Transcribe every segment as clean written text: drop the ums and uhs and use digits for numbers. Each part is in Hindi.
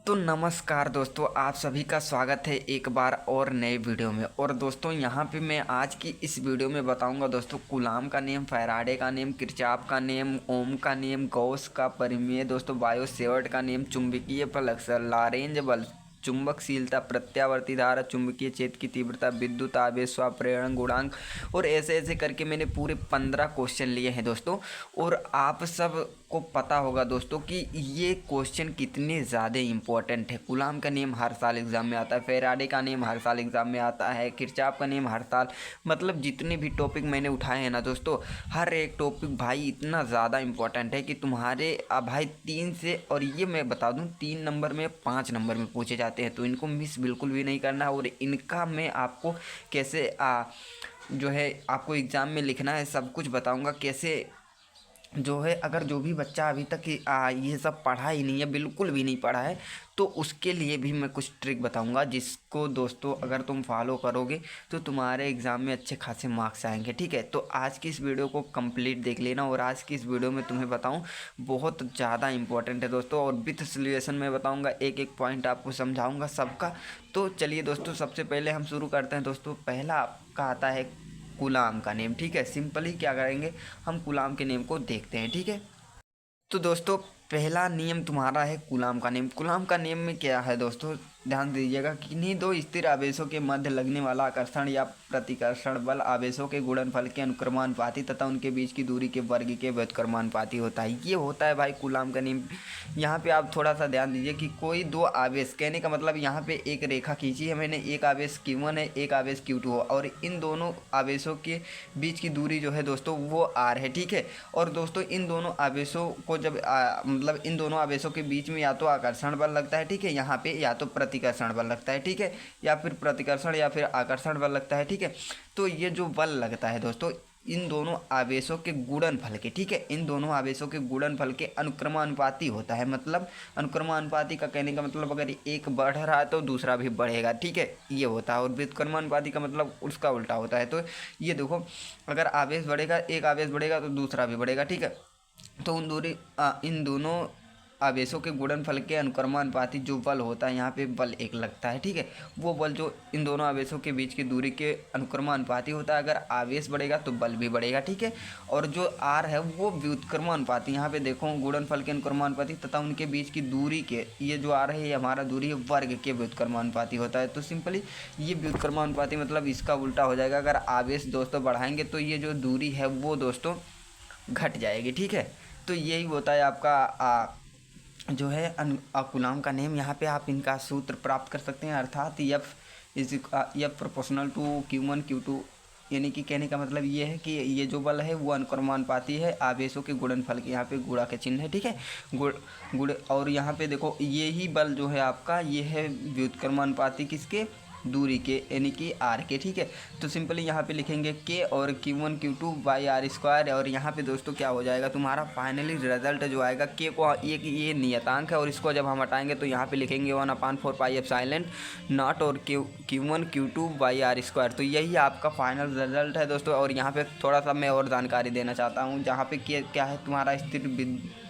तो नमस्कार दोस्तों, आप सभी का स्वागत है एक बार और नए वीडियो में। और दोस्तों यहाँ पे मैं आज की इस वीडियो में बताऊंगा दोस्तों कूलाम का नियम, फैराडे का नियम, किरचॉफ का नियम, ओम का नियम, गॉस का परिमेय दोस्तों, बायो सेवर्ट का नियम, चुंबकीय फ्लक्स, लॉरेंज बल, चुंबकशीलता, प्रत्यावर्ती धारा, चुंबकीय क्षेत्र की तीव्रता, विद्युत आवेश, प्रेरण गुणांक और ऐसे ऐसे करके मैंने पूरे 15 क्वेश्चन लिए हैं दोस्तों। और आप सब को पता होगा दोस्तों कि ये क्वेश्चन कितने ज़्यादा इम्पोर्टेंट है। कूलाम का नियम हर साल एग्ज़ाम में आता है, फैराडे का नियम हर साल एग्ज़ाम में आता है, किरचॉफ का नियम हर साल, मतलब जितने भी टॉपिक मैंने उठाए हैं ना दोस्तों, हर एक टॉपिक भाई इतना ज़्यादा इम्पोर्टेंट है कि तुम्हारे भाई 3 से, और ये मैं बता दूं 3 नंबर में 5 नंबर में पूछे जाते हैं, तो इनको मिस बिल्कुल भी नहीं करना। और इनका मैं आपको कैसे जो है आपको एग्ज़ाम में लिखना है सब कुछ बताऊंगा। कैसे जो है अगर जो भी बच्चा अभी तक ये सब पढ़ा ही नहीं है, बिल्कुल भी नहीं पढ़ा है, तो उसके लिए भी मैं कुछ ट्रिक बताऊंगा, जिसको दोस्तों अगर तुम फॉलो करोगे तो तुम्हारे एग्ज़ाम में अच्छे खासे मार्क्स आएंगे। ठीक है, तो आज की इस वीडियो को कंप्लीट देख लेना। और आज की इस वीडियो में तुम्हें बताऊं बहुत ज़्यादा इंपॉर्टेंट है दोस्तों, और विथ सोल्यूशन में बताऊँगा, एक एक पॉइंट आपको समझाऊँगा सबका। तो चलिए दोस्तों, सबसे पहले हम शुरू करते हैं दोस्तों। पहला आपका आता है कूलाम का नियम। ठीक है, सिंपली क्या करेंगे, हम कूलाम के नियम को देखते हैं। ठीक है, तो दोस्तों पहला नियम तुम्हारा है कूलाम का नियम। कूलाम का नियम में क्या है दोस्तों, ध्यान दीजिएगा कि किन्हीं दो स्थिर आवेशों के मध्य लगने वाला आकर्षण या प्रतिकर्षण बल आवेशों के गुणनफल के अनुक्रमानुपाती तथा उनके बीच की दूरी के वर्ग के व्युत्क्रमानुपाती होता है। ये होता है भाई कूलाम का नियम। यहाँ पे आप थोड़ा सा ध्यान दीजिए कि कोई दो आवेश, कहने का मतलब यहाँ पे एक रेखा खींची है मैंने, एक आवेश Q1 है, एक आवेश Q2 हो, और इन दोनों आवेशों के बीच की दूरी जो है दोस्तों वो R है। ठीक है, और दोस्तों इन दोनों आवेशों को जब मतलब इन दोनों आवेशों के बीच में या तो आकर्षण बल लगता है, ठीक है, यहाँ पे या तो प्रतिकर्षण बल लगता है, ठीक है, या फिर प्रतिकर्षण या फिर आकर्षण बल लगता है। ठीक है, तो ये जो बल लगता है दोस्तों इन दोनों आवेशों के गुणनफल के, ठीक है, इन दोनों आवेशों के गुणनफल के अनुक्रमानुपाती होता है। मतलब अनुक्रमानुपाती का कहने का मतलब अगर एक बढ़ रहा है तो दूसरा भी बढ़ेगा। ठीक है, ये होता है। और व्युत्क्रमानुपाती का मतलब उसका उल्टा होता है। तो ये देखो, अगर आवेश बढ़ेगा, एक आवेश बढ़ेगा तो दूसरा भी बढ़ेगा। ठीक है, तो इन दोनों आवेशों के गुणनफल के अनुक्रमानुपाती जो बल होता है, यहाँ पे बल एक लगता है। ठीक है, वो बल जो इन दोनों आवेशों के बीच की दूरी के अनुक्रमानुपाती होता है। अगर आवेश बढ़ेगा तो बल भी बढ़ेगा। ठीक है, और जो आर है वो व्युत्क्रमानुपाती, यहाँ पे देखो गुणनफल के अनुक्रमानुपाती तथा उनके बीच की दूरी के, ये जो आर है ये हमारा दूरी है वर्ग के व्युत्क्रमानुपाती होता है। तो सिंपली ये व्युत्क्रमानुपाती मतलब इसका उल्टा हो जाएगा। अगर आवेश दोस्तों बढ़ाएंगे तो ये जो दूरी है वो दोस्तों घट जाएगी। ठीक है, तो यही होता है आपका जो है कूलाम का नियम। यहाँ पे आप इनका सूत्र प्राप्त कर सकते हैं, अर्थात F proportional to Q1 Q2, यानी कि कहने का मतलब ये है कि ये जो बल है वो अनुक्रमानुपाती है आवेशों के गुणनफल के। यहाँ पे गुणा के चिन्ह है। ठीक है, गुण और यहाँ पे देखो ये ही बल जो है आपका ये है व्युत्क्रमानुपाती किसके, दूरी के, यानी कि आर के। ठीक है, तो सिंपली यहाँ पे लिखेंगे के और Q1 Q2 by are square. और यहाँ पे दोस्तों क्या हो जाएगा, तुम्हारा फाइनली रिजल्ट जो आएगा, के को एक ये नियतांक है और इसको जब हम हटाएंगे तो यहाँ पे लिखेंगे 1/4 पाई एप्सिलॉन नॉट और Q1 Q2 by are square. तो यही आपका फाइनल रिजल्ट है दोस्तों। और यहाँ पे थोड़ा सा मैं और जानकारी देना चाहता हूँ, जहाँ पे के क्या है, तुम्हारा स्थिर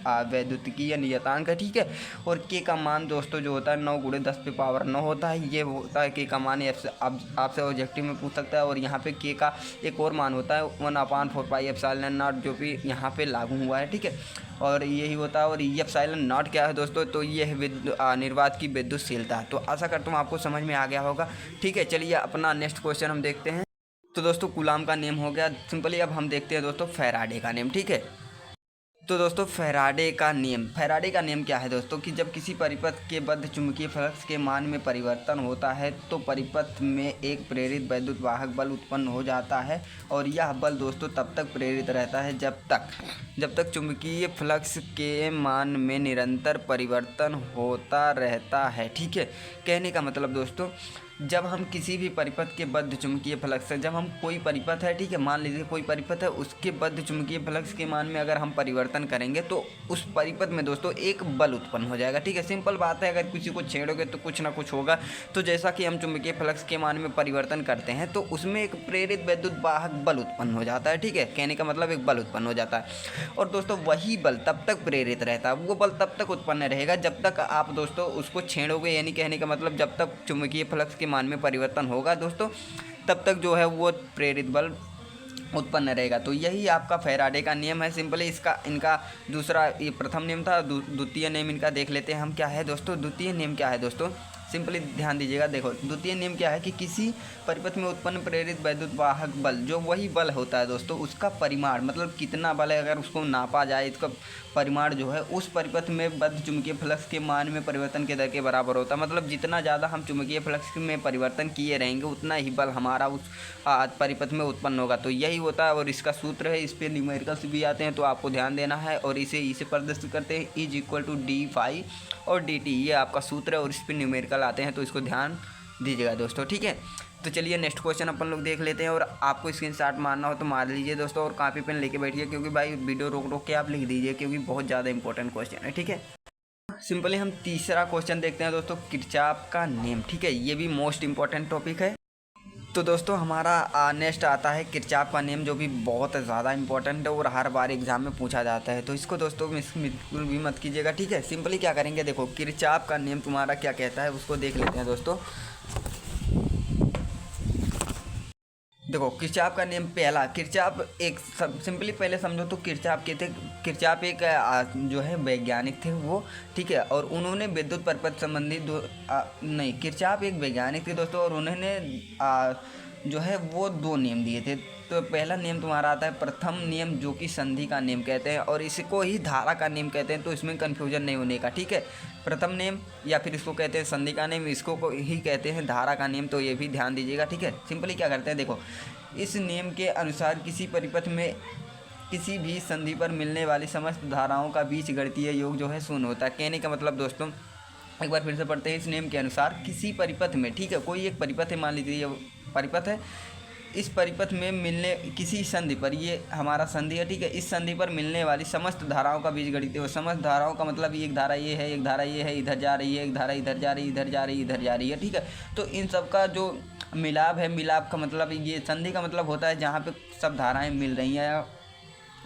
वैद्युतिकीय नियतांक है। ठीक है, और के का मान दोस्तों जो होता है 9 × 10⁻9 होता है। ये होता है के का मान, आपसे ऑब्जेक्टिव में पूछ सकता है। और यहाँ पे के का एक और मान होता है 1/4 पाई एप्सिलॉन नॉट, जो भी यहाँ पे लागू हुआ है। ठीक है, और यही होता है। और ये एप्सिलॉन नॉट क्या है दोस्तों, तो ये है निर्वात की विद्युतशीलता। तो आशा करता हूँ आपको समझ में आ गया होगा। ठीक है, चलिए अपना नेक्स्ट क्वेश्चन हम देखते हैं। तो दोस्तों कूलाम का नियम हो गया सिंपली। अब हम देखते हैं दोस्तों फैराडे का नियम। ठीक है, तो दोस्तों फैराडे का नियम क्या है दोस्तों, कि जब किसी परिपथ के बद्ध चुंबकीय फ्लक्स के मान में परिवर्तन होता है तो परिपथ में एक प्रेरित वैद्युत वाहक बल उत्पन्न हो जाता है। और यह बल दोस्तों तब तक प्रेरित रहता है जब तक चुंबकीय फ्लक्स के मान में निरंतर परिवर्तन होता रहता है। ठीक है, कहने का मतलब दोस्तों जब हम किसी भी परिपथ के बद्ध चुंबकीय फ्लक्स से, जब हम कोई परिपथ है, ठीक है, मान लीजिए कोई परिपथ है, उसके बद्ध चुंबकीय फ्लक्स के मान में अगर हम परिवर्तन करेंगे तो उस परिपथ में दोस्तों एक बल उत्पन्न हो जाएगा। ठीक है, सिंपल बात है, अगर किसी को छेड़ोगे तो कुछ ना कुछ होगा। तो जैसा कि हम चुंबकीय फ्लक्स के मान में परिवर्तन करते हैं तो उसमें एक प्रेरित वैद्युत वाहक बल उत्पन्न हो जाता है। ठीक है, कहने का मतलब एक बल उत्पन्न हो जाता है। और दोस्तों वही बल तब तक प्रेरित रहता है, वो बल तब तक उत्पन्न रहेगा जब तक आप दोस्तों उसको छेड़ोगे, यानी कहने का मतलब जब तक चुंबकीय फ्लक्स के मान में परिवर्तन होगा दोस्तों, तब तक जो है वो प्रेरित बल उत्पन्न रहेगा। तो यही आपका फैराडे का नियम है। सिंपली इसका इनका दूसरा, ये प्रथम नियम था, द्वितीय नियम इनका देख लेते हैं हम क्या है दोस्तों। द्वितीय नियम क्या है दोस्तों, सिंपली ध्यान दीजिएगा। देखो द्वितीय नियम क्या है कि किसी परिपथ में उत्पन्न प्रेरित वैद्युत वाहक बल, जो वही बल होता है दोस्तों, उसका परिमाण मतलब कितना बल है, अगर उसको नापा जाए, इसका परिमाण जो है उस परिपथ में बद्ध चुंबकीय फ्लक्स के मान में परिवर्तन के दर के बराबर होता है। मतलब जितना ज़्यादा हम चुंबकीय फ्लक्स में परिवर्तन किए रहेंगे उतना ही बल हमारा उस परिपथ में उत्पन्न होगा। तो यही होता है और इसका सूत्र है, इस पर न्यूमेरिकल्स भी आते हैं तो आपको ध्यान देना है। और इसे प्रदर्शित करते हैं E=d∅ और dt, ये आपका सूत्र है और इस पर न्यूमेरिकल आते हैं तो इसको ध्यान दीजिएगा दोस्तों। ठीक है, तो चलिए नेक्स्ट क्वेश्चन अपन लोग देख लेते हैं। और आपको स्क्रीनशॉट मारना हो तो मार लीजिए दोस्तों, और कॉपी पेन लेके बैठिए, क्योंकि भाई वीडियो रोक रोक के आप लिख दीजिए, क्योंकि बहुत ज़्यादा इंपॉर्टेंट क्वेश्चन है। ठीक है, सिंपली हम तीसरा क्वेश्चन देखते हैं दोस्तों, किरचॉफ का नियम। ठीक है, ये भी मोस्ट इंपॉर्टेंट टॉपिक है। तो दोस्तों हमारा नेक्स्ट आता है किरचॉफ का नियम, जो भी बहुत ज़्यादा इंपॉर्टेंट है और हर बार एग्जाम में पूछा जाता है। तो इसको दोस्तों मिस बिल्कुल भी मत कीजिएगा। ठीक है, सिंपली क्या करेंगे, देखो किरचॉफ का नियम तुम्हारा क्या कहता है उसको देख लेते हैं दोस्तों। देखो किरचॉफ का नियम पहला, किरचॉफ एक सिंपली पहले समझो तो किरचॉफ के थे, किरचॉफ एक जो है वैज्ञानिक थे वो। ठीक है, और उन्होंने विद्युत परिपथ संबंधी नहीं, किरचॉफ एक वैज्ञानिक थे दोस्तों, और उन्होंने जो है वो दो नियम दिए थे। तो पहला नियम तुम्हारा आता है प्रथम नियम, जो कि संधि का नियम कहते हैं, और इसको ही धारा का नियम कहते हैं, तो इसमें कन्फ्यूजन नहीं होने का। ठीक है, प्रथम नियम या फिर इसको कहते हैं संधि का नियम, इसको ही कहते हैं धारा का नियम, तो ये भी ध्यान दीजिएगा। ठीक है, सिंपली क्या करते हैं, देखो इस नियम के अनुसार किसी परिपथ में किसी भी संधि पर मिलने वाली समस्त धाराओं का बीच गणितीय योग जो है शून्य होता है। कहने का मतलब दोस्तों एक बार फिर से पढ़ते हैं, इस नियम के अनुसार किसी परिपथ में, ठीक है, कोई एक परिपथ है, मान लीजिए ये परिपथ है, इस परिपथ में मिलने किसी संधि पर, ये हमारा संधि है, ठीक है, इस संधि पर मिलने वाली समस्त धाराओं का बीजगणितीय, समस्त धाराओं का मतलब एक धारा ये है, एक धारा ये है, इधर जा रही है, एक धारा इधर जा रही है, इधर जा रही है, इधर जा रही है। ठीक है, तो इन सब का जो मिलाप है, मिलाप का मतलब ये संधि का मतलब होता है जहाँ पे सब धाराएं मिल रही हैं,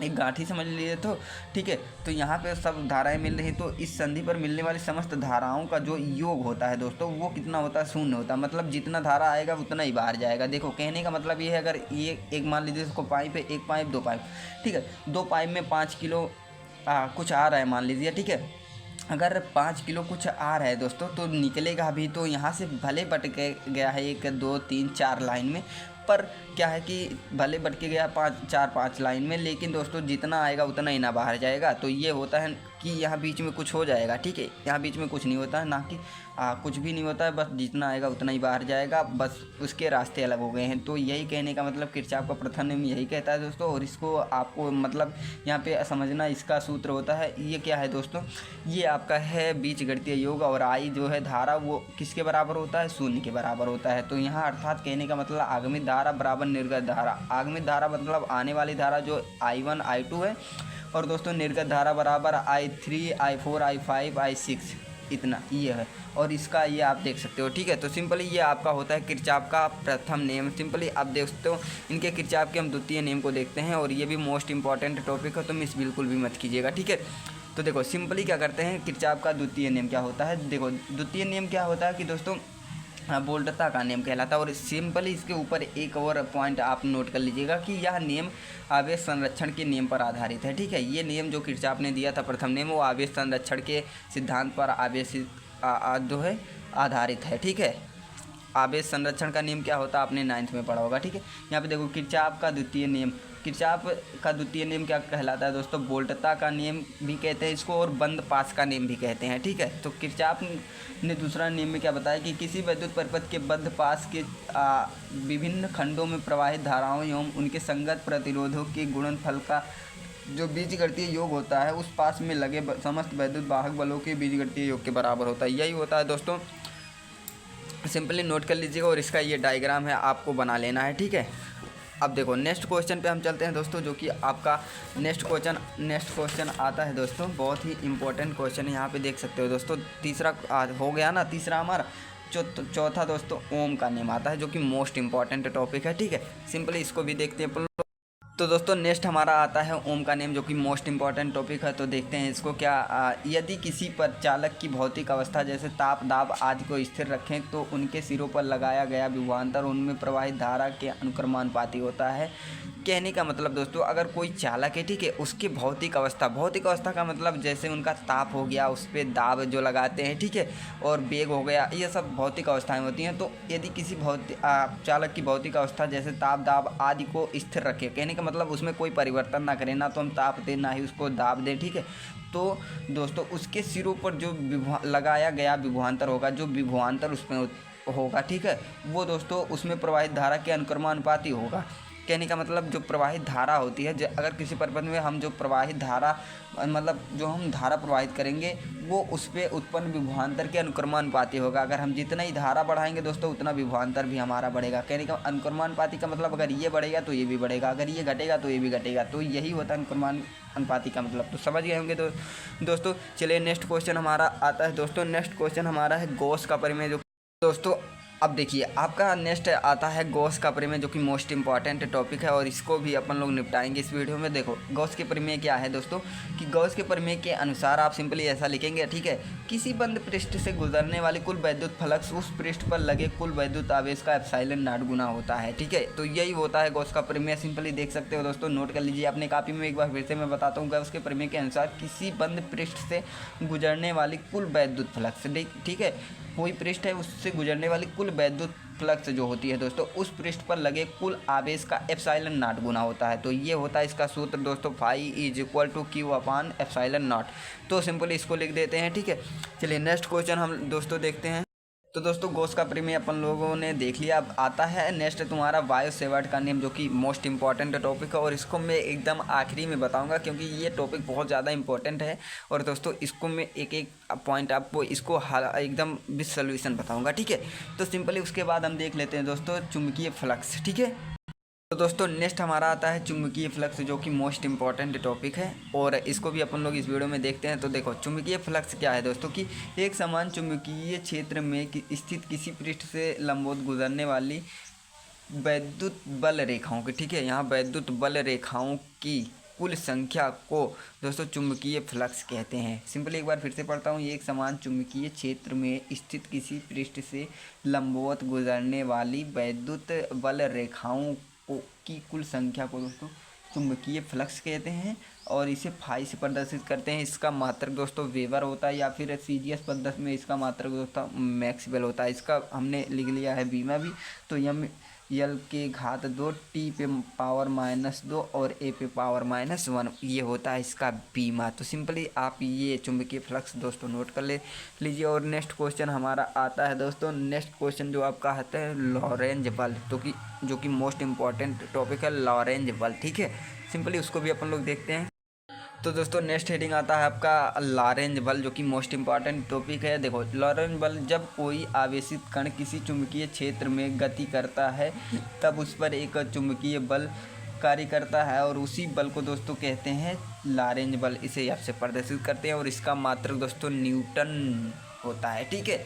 एक गांठी समझ लीजिए। तो ठीक है, तो यहाँ पे सब धाराएं मिल रही, तो इस संधि पर मिलने वाली समस्त धाराओं का जो योग होता है दोस्तों, वो कितना होता है, शून्य होता है। मतलब जितना धारा आएगा उतना ही बाहर जाएगा। देखो कहने का मतलब ये है, अगर ये एक मान लीजिए इसको पाइप है, एक पाइप, दो पाइप, ठीक है, दो पाइप में 5 किलो कुछ आ रहा है मान लीजिए। ठीक है, अगर 5 किलो कुछ आ रहा है दोस्तों तो निकलेगा भी, तो यहाँ से भले बट गया है 1 2 3 4 लाइन में, पर क्या है कि भले बट के गया 5 लाइन में, लेकिन दोस्तों जितना आएगा उतना ही ना बाहर जाएगा। तो ये होता है कि यहाँ बीच में कुछ हो जाएगा। ठीक है, यहाँ बीच में कुछ नहीं होता है, ना कि कुछ भी नहीं होता है, बस जितना आएगा उतना ही बाहर जाएगा, बस उसके रास्ते अलग हो गए हैं। तो यही कहने का मतलब किरचॉफ का प्रथम नियम यही कहता है दोस्तों। और इसको आपको मतलब यहाँ पे समझना, इसका सूत्र होता है, ये क्या है दोस्तों, ये आपका है बीजगणितीय योग, और आई जो है धारा वो किसके बराबर होता है, शून्य के बराबर होता है। तो यहाँ अर्थात कहने का मतलब आगमित धारा बराबर निर्गत धारा, आगमित धारा मतलब आने वाली धारा जो I1 I2 है, और दोस्तों निर्गत धारा बराबर I3 I4 I5 I6, इतना ये है। और इसका ये आप देख सकते हो। ठीक है, तो सिंपली ये आपका होता है किरचॉफ का प्रथम नियम। सिंपली आप देखते हो इनके किरचॉफ के हम द्वितीय नियम को देखते हैं, और ये भी मोस्ट इंपॉर्टेंट टॉपिक है, तो मिस बिल्कुल भी मत कीजिएगा। ठीक है, तो देखो सिंपली क्या करते हैं, किरचॉफ का द्वितीय नियम क्या होता है। देखो द्वितीय नियम क्या होता है कि दोस्तों वोल्टता का नियम कहलाता है। और सिंपली इसके ऊपर एक और पॉइंट आप नोट कर लीजिएगा कि यह नियम आवेश संरक्षण के नियम पर आधारित है। ठीक है, ये नियम जो किरचॉफ ने दिया था प्रथम नियम, वो आवेश संरक्षण के सिद्धांत पर जो है आधारित है। ठीक है, आवेश संरक्षण का नियम क्या होता है आपने 9th में पढ़ा होगा। ठीक है, यहाँ पे देखो किरचॉफ का द्वितीय नियम, किरचॉफ का द्वितीय नियम क्या कहलाता है दोस्तों, वोल्टता का नियम भी कहते हैं इसको, और बंद पास का नियम भी कहते हैं। ठीक है, तो किरचॉफ ने दूसरा नियम में क्या बताया कि किसी विद्युत परिपथ के बंद पास के विभिन्न खंडों में प्रवाहित धाराओं एवं उनके संगत प्रतिरोधों के गुणनफल का जो बीजगणितीय योग होता है उस पास में लगे समस्त विद्युत वाहक बलों के बीजगणितीय योग के बराबर होता है। यही होता है दोस्तों सिंपली नोट कर लीजिएगा और इसका ये डायग्राम है, आपको बना लेना है, ठीक है। अब देखो नेक्स्ट क्वेश्चन पे हम चलते हैं दोस्तों, जो कि आपका नेक्स्ट क्वेश्चन आता है दोस्तों। बहुत ही इंपॉर्टेंट क्वेश्चन है, यहाँ पे देख सकते हो दोस्तों। तीसरा हो गया ना, तीसरा हमारा। चौथा दोस्तों ओम का नेम आता है, जो कि मोस्ट इंपॉर्टेंट टॉपिक है, ठीक है। सिंपली इसको भी देखते हैं अपन लोग। तो दोस्तों नेक्स्ट हमारा आता है ओम का नेम, जो कि मोस्ट इंपॉर्टेंट टॉपिक है। तो देखते हैं इसको क्या। यदि किसी परिचालक की भौतिक अवस्था जैसे ताप, दाब आदि को स्थिर रखें तो उनके सिरों पर लगाया गया विभवांतर उनमें प्रवाहित धारा के अनुक्रमानुपाती होता है। कहने का मतलब दोस्तों, अगर कोई चालक है, ठीक है, उसकी भौतिक अवस्था का मतलब जैसे उनका ताप हो गया, उस पर दाब जो लगाते हैं, ठीक है, और वेग हो गया, ये सब भौतिक अवस्थाएं होती हैं। तो यदि किसी चालक की भौतिक अवस्था जैसे ताप, दाब आदि को स्थिर रखे, कहने का मतलब उसमें कोई परिवर्तन ना करें, ना तो हम ताप दें ना ही उसको दाब दें, ठीक है। तो दोस्तों उसके सिरों पर जो लगाया गया विभवांतर होगा, जो विभवांतर उसमें होगा, ठीक है, वो दोस्तों उसमें प्रवाहित धारा के अनुक्रमानुपाती होगा। कहने का मतलब जो प्रवाहित धारा होती है, अगर किसी परिपथ में हम जो प्रवाहित धारा मतलब जो हम धारा प्रवाहित करेंगे, वो उस पर उत्पन्न विभवांतर के अनुक्रमानुपाती होगा। अगर हम जितना ही धारा बढ़ाएंगे दोस्तों, उतना विभवांतर भी हमारा बढ़ेगा। कहने का अनुक्रमानुपाती का मतलब अगर ये बढ़ेगा तो ये भी बढ़ेगा, अगर ये घटेगा तो ये भी घटेगा। तो यही होता है अनुक्रमानुपाती का मतलब। तो समझ गए होंगे दोस्तों। चलिए नेक्स्ट क्वेश्चन हमारा आता है दोस्तों। नेक्स्ट क्वेश्चन हमारा है गॉस का प्रमेय, जो दोस्तों अब देखिए आपका नेक्स्ट आता है गॉस का प्रमेय, जो कि मोस्ट इंपॉर्टेंट टॉपिक है, और इसको भी अपन लोग निपटाएंगे इस वीडियो में। देखो गॉस के प्रमेय क्या है दोस्तों, कि गॉस के प्रमेय के अनुसार आप सिंपली ऐसा लिखेंगे, ठीक है, किसी बंद पृष्ठ से गुजरने वाली कुल वैद्युत फ्लक्स उस पृष्ठ पर लगे कुल वैद्युत आवेश का एप्सिलॉन नॉट गुना होता है, ठीक है। तो यही होता है गॉस का प्रमेय। सिंपली देख सकते हो दोस्तों, नोट कर लीजिए अपने कॉपी में। एक बार फिर से मैं बताता हूँ, गॉस के प्रमेय के अनुसार किसी बंद पृष्ठ से गुजरने वाली कुल वैद्युत फ्लक्स, ठीक है, कोई पृष्ठ है उससे गुजरने वाली कुल वैद्युत फ्लक्स जो होती है दोस्तों, उस पृष्ठ पर लगे कुल आवेश का एप्सिलॉन नॉट गुना होता है। तो ये होता है इसका सूत्र दोस्तों, phi is equal to q upon epsilon naught. तो सिंपली इसको लिख देते हैं, ठीक है। चलिए नेक्स्ट क्वेश्चन हम दोस्तों देखते हैं। तो दोस्तों गॉस का प्रमेय अपन लोगों ने देख लिया। अब आता है नेक्स्ट तुम्हारा बायो सेवर्ट का नियम, जो कि मोस्ट इंपॉर्टेंट टॉपिक है, और इसको मैं एकदम आखिरी में बताऊंगा क्योंकि ये टॉपिक बहुत ज़्यादा इंपॉर्टेंट है। और दोस्तों इसको मैं एक एक पॉइंट आपको इसको एकदम विद सोल्यूशन बताऊंगा, ठीक है। तो सिंपली उसके बाद हम देख लेते हैं दोस्तों चुंबकीय फ्लक्स, ठीक है। तो दोस्तों नेक्स्ट हमारा आता है चुंबकीय फ्लक्स, जो कि मोस्ट इंपॉर्टेंट टॉपिक है, और इसको भी अपन लोग इस वीडियो में देखते हैं। तो देखो चुंबकीय फ्लक्स क्या है दोस्तों, कि एक समान चुंबकीय क्षेत्र में स्थित किसी पृष्ठ से लंबवत गुजरने वाली वैद्युत बल रेखाओं की, ठीक है, यहाँ वैद्युत बल रेखाओं की कुल संख्या को दोस्तों चुंबकीय फ्लक्स कहते हैं। सिंपली एक बार फिर से पढ़ता हूँ, ये एक समान चुंबकीय क्षेत्र में स्थित किसी पृष्ठ से लंबवत गुजरने वाली वैद्युत बल रेखाओं की कुल संख्या को दोस्तों चुंबकीय फ्लक्स कहते हैं, और इसे फाई से प्रदर्शित करते हैं। इसका मात्रक दोस्तों वेबर होता है, या फिर सीजीएस पद्धति में इसका मात्रक दोस्तों मैक्सवेल होता है। इसका हमने लिख लिया है बीमा भी। तो यम यल के घात 2 टी पे पावर -2 और ए पे पावर -1, ये होता है इसका बीमा। तो सिंपली आप ये चुंबकीय फ्लक्स दोस्तों नोट कर लीजिए। और नेक्स्ट क्वेश्चन हमारा आता है दोस्तों। नेक्स्ट क्वेश्चन जो आपका आता है लॉरेंज बल, जो कि मोस्ट इंपॉर्टेंट टॉपिक है, लॉरेंज बल, ठीक है। सिंपली उसको भी अपन लोग देखते हैं। तो दोस्तों नेक्स्ट हेडिंग आता है आपका लॉरेंज बल, जो कि मोस्ट इंपॉर्टेंट टॉपिक है। देखो लॉरेंज बल, जब कोई आवेशित कण किसी चुंबकीय क्षेत्र में गति करता है तब उस पर एक चुंबकीय बल कार्य करता है, और उसी बल को दोस्तों कहते हैं लॉरेंज बल। इसे आपसे प्रदर्शित करते हैं, और इसका मात्रक दोस्तों न्यूटन होता है, ठीक है।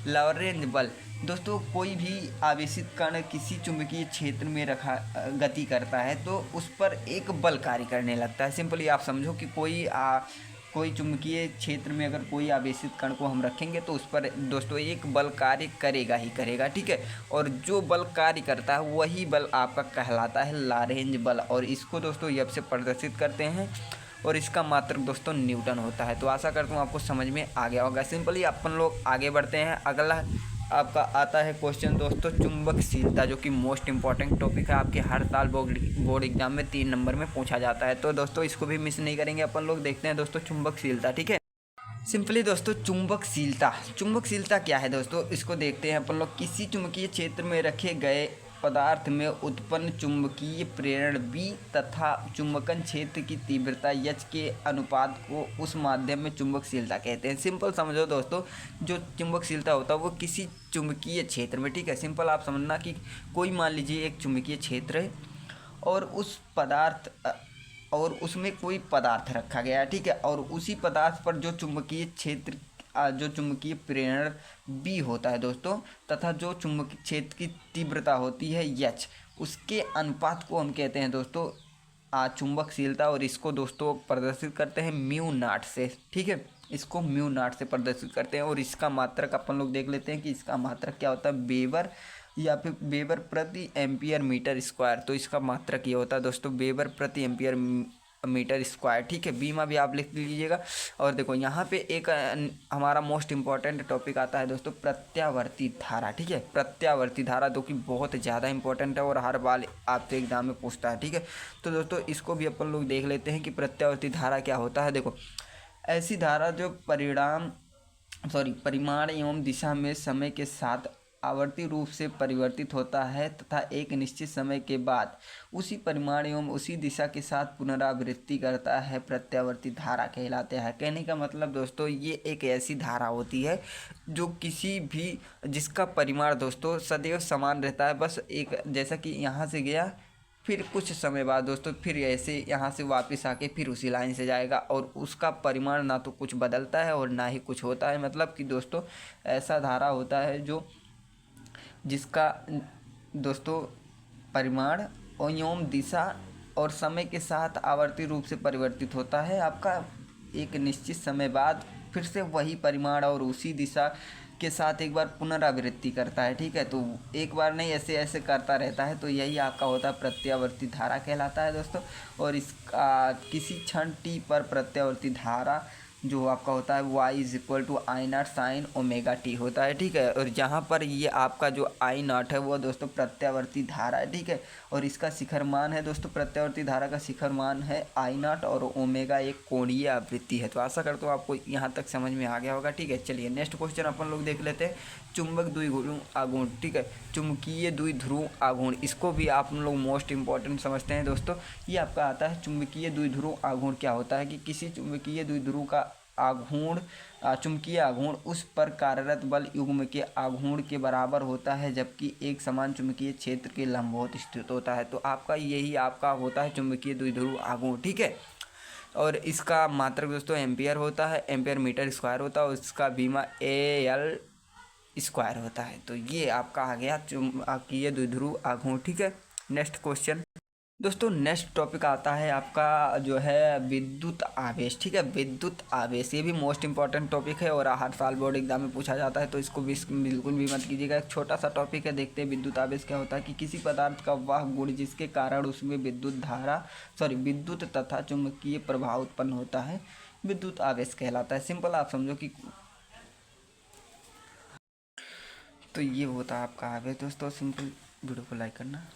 लॉरेंज बल दोस्तों, कोई भी आवेशित कण किसी चुंबकीय क्षेत्र में गति करता है तो उस पर एक बल कार्य करने लगता है। सिंपली आप समझो कि कोई चुंबकीय क्षेत्र में अगर कोई आवेशित कण को हम रखेंगे तो उस पर दोस्तों एक बल कार्य करेगा ही करेगा, ठीक है। और जो बल कार्य करता है वही बल आपका कहलाता है लॉरेंज बल, और इसको दोस्तों ये से प्रदर्शित करते हैं, और इसका मात्रक दोस्तों न्यूटन होता है। तो आशा करता हूँ आपको समझ में आ गया होगा। सिंपली अपन लोग आगे बढ़ते हैं। अगला आपका आता है क्वेश्चन दोस्तों चुंबकशीलता, जो कि मोस्ट इंपॉर्टेंट टॉपिक है। आपके हर साल बोर्ड एग्जाम में 3 नंबर में पूछा जाता है। तो दोस्तों इसको भी मिस नहीं करेंगे अपन लोग। देखते हैं दोस्तों चुंबकशीलता, ठीक है। सिंपली दोस्तों चुंबकशीलता क्या है दोस्तों, इसको देखते हैं अपन लोग। किसी चुंबकीय क्षेत्र में रखे गए पदार्थ में उत्पन्न चुंबकीय प्रेरण B तथा चुंबकन क्षेत्र की तीव्रता H के अनुपात को उस माध्यम में चुंबकशीलता कहते हैं। सिंपल समझो दोस्तों, जो चुंबकशीलता होता है वो किसी चुंबकीय क्षेत्र में, ठीक है, सिंपल आप समझना कि कोई मान लीजिए एक चुंबकीय क्षेत्र है और उस पदार्थ और उसमें कोई पदार्थ रखा गया है, ठीक है, और उसी पदार्थ पर जो चुंबकीय क्षेत्र जो चुंबकीय प्रेरण B होता है दोस्तों, तथा जो चुंबकीय क्षेत्र की तीव्रता होती है H, उसके अनुपात को हम कहते हैं दोस्तों चुंबकशीलता। और इसको दोस्तों प्रदर्शित करते हैं म्यू नॉट से, ठीक है, इसको म्यू नॉट से प्रदर्शित करते हैं। और इसका मात्रक अपन लोग देख लेते हैं कि इसका मात्रक क्या होता है, वेबर या फिर वेबर प्रति एम्पियर मीटर स्क्वायर। तो इसका मात्रक ये होता है दोस्तों वेबर प्रति एम्पियर मीटर स्क्वायर, ठीक है, बीमा भी आप लिख लीजिएगा। और देखो यहाँ पे एक हमारा मोस्ट इम्पॉर्टेंट टॉपिक आता है दोस्तों, प्रत्यावर्ती धारा, ठीक है, प्रत्यावर्ती धारा जो कि बहुत ज़्यादा इंपॉर्टेंट है और हर बार आपसे एग्जाम में पूछता है, ठीक है। तो दोस्तों इसको भी अपन लोग देख लेते हैं कि प्रत्यावर्ती धारा क्या होता है। देखो, ऐसी धारा जो परिमाण एवं दिशा में समय के साथ आवर्ती रूप से परिवर्तित होता है तथा एक निश्चित समय के बाद उसी परिमाण एवं उसी दिशा के साथ पुनरावृत्ति करता है, प्रत्यावर्ती धारा कहलाते हैं। कहने का मतलब दोस्तों ये एक ऐसी धारा होती है जो किसी भी जिसका परिमाण दोस्तों सदैव समान रहता है, बस एक जैसा कि यहाँ से गया फिर कुछ समय बाद दोस्तों फिर ऐसे यहाँ से वापस आके फिर उसी लाइन से जाएगा और उसका परिमाण ना तो कुछ बदलता है और ना ही कुछ होता है। मतलब कि दोस्तों ऐसा धारा होता है जो जिसका दोस्तों परिमाण एवं दिशा और समय के साथ आवर्ती रूप से परिवर्तित होता है। आपका एक निश्चित समय बाद फिर से वही परिमाण और उसी दिशा के साथ एक बार पुनरावृत्ति करता है, ठीक है, तो एक बार नहीं ऐसे ऐसे करता रहता है, तो यही आपका होता है प्रत्यावर्ती धारा कहलाता है दोस्तों। और इसका किसी क्षण t पर प्रत्यावर्ती धारा जो आपका होता है y = I0 sin ω-t होता है, ठीक है। और जहाँ पर ये आपका जो I0 है वो दोस्तों प्रत्यावर्ती धारा है, ठीक है। और इसका शिखर मान है दोस्तों, प्रत्यावर्ती धारा का शिखर मान है I0 और ओमेगा एक कोणीय आवृत्ति है। तो आशा करता हूँ आपको यहाँ तक समझ में आ गया होगा, ठीक है। चलिए नेक्स्ट क्वेश्चन अपन लोग देख लेते हैं, चुंबक द्विध्रुव आघूर्ण, ठीक है, चुंबकीय द्विध्रुव आघूर्ण, इसको भी आप लोग मोस्ट इंपॉर्टेंट समझते हैं दोस्तों। ये आपका आता है चुंबकीय द्विध्रुव आघूर्ण क्या होता है कि किसी चुंबकीय द्विध्रुव का आघूर्ण चुंबकीय आघूर्ण उस पर कार्यरत बल युग्म के आघूर्ण के बराबर होता है, जबकि एक समान चुंबकीय क्षेत्र के लंबवत स्थित होता है। तो आपका यही आपका होता है चुंबकीय द्विध्रुव आघूर्ण, ठीक है। और इसका मात्रक दोस्तों एम्पियर होता है, एम्पियर मीटर स्क्वायर होता है, और इसका बीमा AL स्क्वायर होता है। तो ये आपका आ गया चुंबकीय द्विध्रुव आघूर्ण, ठीक है। नेक्स्ट क्वेश्चन दोस्तों, नेक्स्ट टॉपिक आता है आपका जो है विद्युत आवेश, ठीक है, विद्युत आवेश। ये भी मोस्ट इंपॉर्टेंट टॉपिक है और हर साल बोर्ड एग्जाम में पूछा जाता है, तो इसको भी बिल्कुल भी मत कीजिएगा। एक छोटा सा टॉपिक है, देखते हैं विद्युत आवेश क्या होता है कि किसी पदार्थ का वह गुण जिसके कारण उसमें विद्युत तथा चुंबकीय प्रभाव उत्पन्न होता है, विद्युत आवेश कहलाता है। सिंपल आप समझो कि तो ये होता है आपका आवेश दोस्तों। सिंपल, वीडियो को लाइक करना।